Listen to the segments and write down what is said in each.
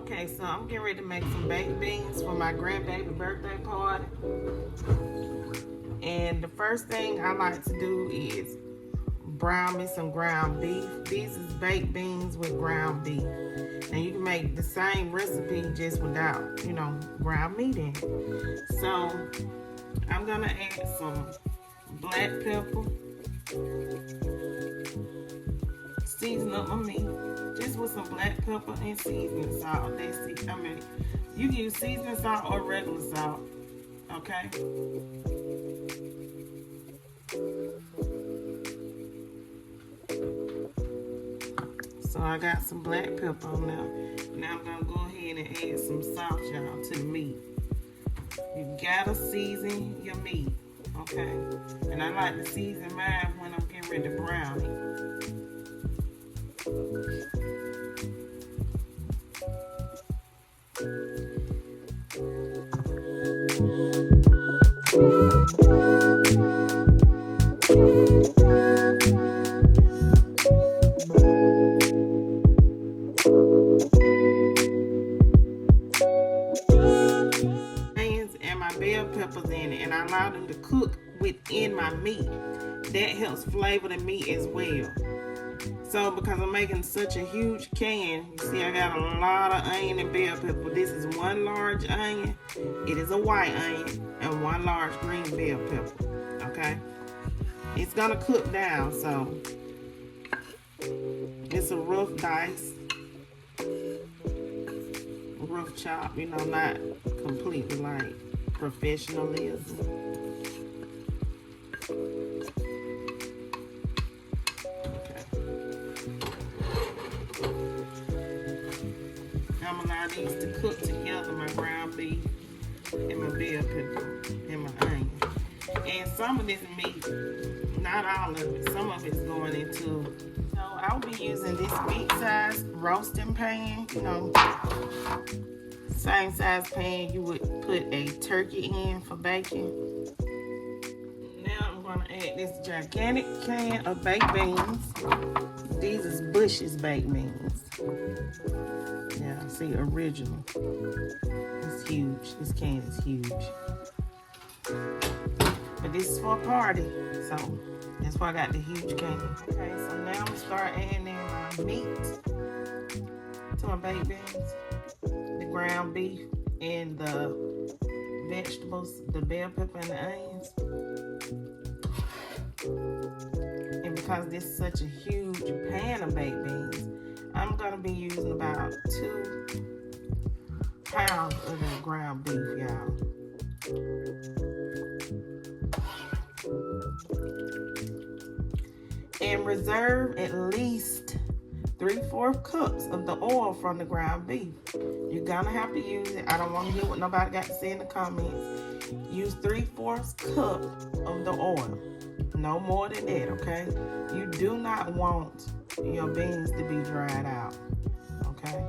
Okay, so I'm getting ready to make some baked beans for my grandbaby birthday party. And the first thing I like to do is brown me some ground beef. These is baked beans with ground beef. And you can make the same recipe just without, ground meat in it. So I'm gonna add some black pepper. Season up my meat just with some black pepper and seasoning salt. That's it. I mean, you can use seasoning salt or regular salt. Okay. So I got some black pepper on there. Now I'm gonna go ahead and add some salt, y'all, to the meat. You gotta season your meat, okay? And I like to season mine when I'm getting ready to brown it. And my bell peppers in it, and I allow them to cook within my meat. That helps flavor the meat as well. So because I'm making such a huge can, you see I got a lot of onion and bell pepper. This is one large onion, it is a white onion, and one large green bell pepper, okay? It's gonna cook down, so it's a rough dice, rough chop, not completely like professionalism. I'm gonna allow these to cook together, my ground beef and my bell pepper and my onion. And some of this meat, not all of it, some of it's going into, so I'll be using this big size roasting pan, same size pan you would put a turkey in for baking. Now I'm gonna add this gigantic can of baked beans. These is Bush's baked beans. Yeah, see, original. It's huge. This can is huge. But this is for a party, so that's why I got the huge can. Okay, so now I'm gonna start adding in my meat to my baked beans, the ground beef, and the vegetables, the bell pepper and the onions. And because this is such a huge pan of baked beans, I'm gonna be using about 2 pounds of the ground beef, y'all. And reserve at least 3/4 cups of the oil from the ground beef. You're gonna have to use it. I don't want to hear what nobody got to say in the comments. Use 3/4 cup of the oil. No more than that, okay? You do not want your beans to be dried out, okay?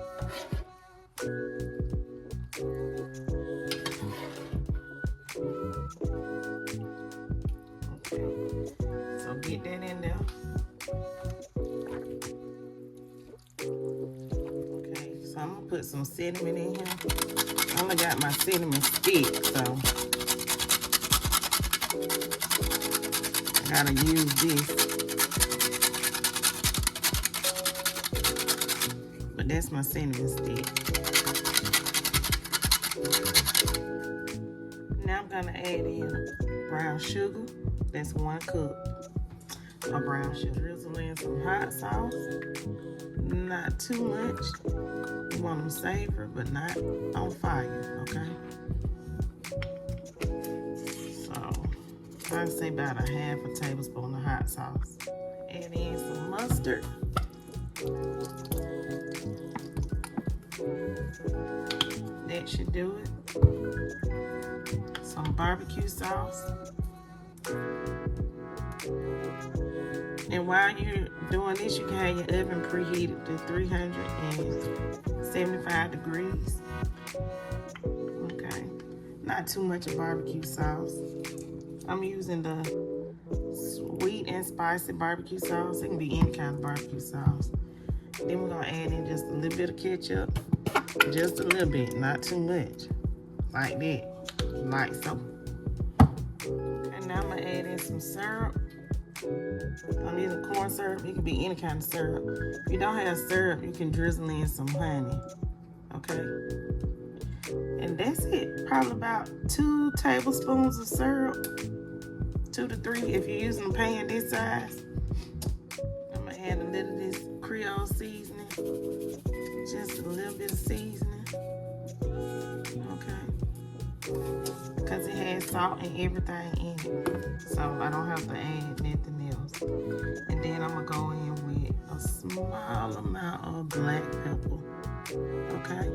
Okay, so get that in there. Okay, so I'm gonna put some cinnamon in here. I only got my cinnamon stick, so I gotta use this. But that's my cinnamon stick. Now I'm gonna add in brown sugar. That's 1 cup of brown sugar. Drizzle in some hot sauce. Not too much. You want them savory, but not on fire, okay? So I'd say about a 1/2 tablespoon of hot sauce. Add in some mustard. That should do it. Some barbecue sauce. And while you're doing this, you can have your oven preheated to 375 degrees. Okay. Not too much of barbecue sauce. I'm using the sweet and spicy barbecue sauce. It can be any kind of barbecue sauce. Then we're gonna add in just a little bit of ketchup. Just a little bit, not too much. Like that, like so. And now I'm gonna add in some syrup. I'm using corn syrup. It can be any kind of syrup. If you don't have syrup, you can drizzle in some honey. Okay. And that's it. Probably about 2 tablespoons of syrup. 2 to 3 if you're using a pan this size. I'm gonna add a little of this Creole seasoning. Just a little bit of seasoning. Okay. Because it has salt and everything in it. So I don't have to add nothing else. And then I'm gonna go in with a small amount of black pepper. Okay.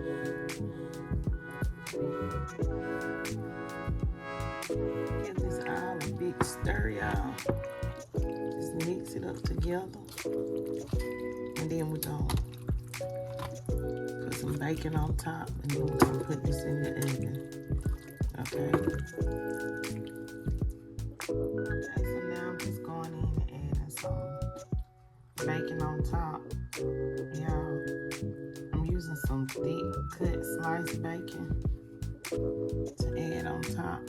Give this all a big stir, y'all. Just mix it up together. And then we're gonna put some bacon on top, and then we're gonna put this in the oven. Okay. Okay, so now I'm just going in and adding some bacon on top. Y'all, I'm using some thick cut sliced bacon to add on top.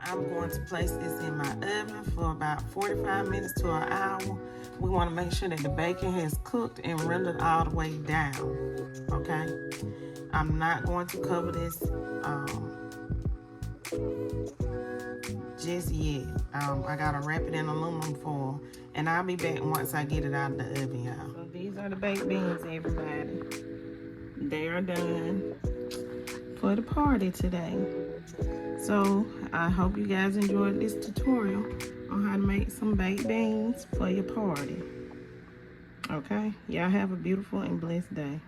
I'm going to place this in my oven for about 45 minutes to an hour. We want to make sure that the bacon has cooked and rendered all the way down. Okay? I'm not going to cover this just yet. I gotta wrap it in aluminum foil, and I'll be back once I get it out of the oven, y'all. So these are the baked beans, everybody. They are done for the party today. So I hope you guys enjoyed this tutorial on how to make some baked beans for your party. Okay, y'all have a beautiful and blessed day.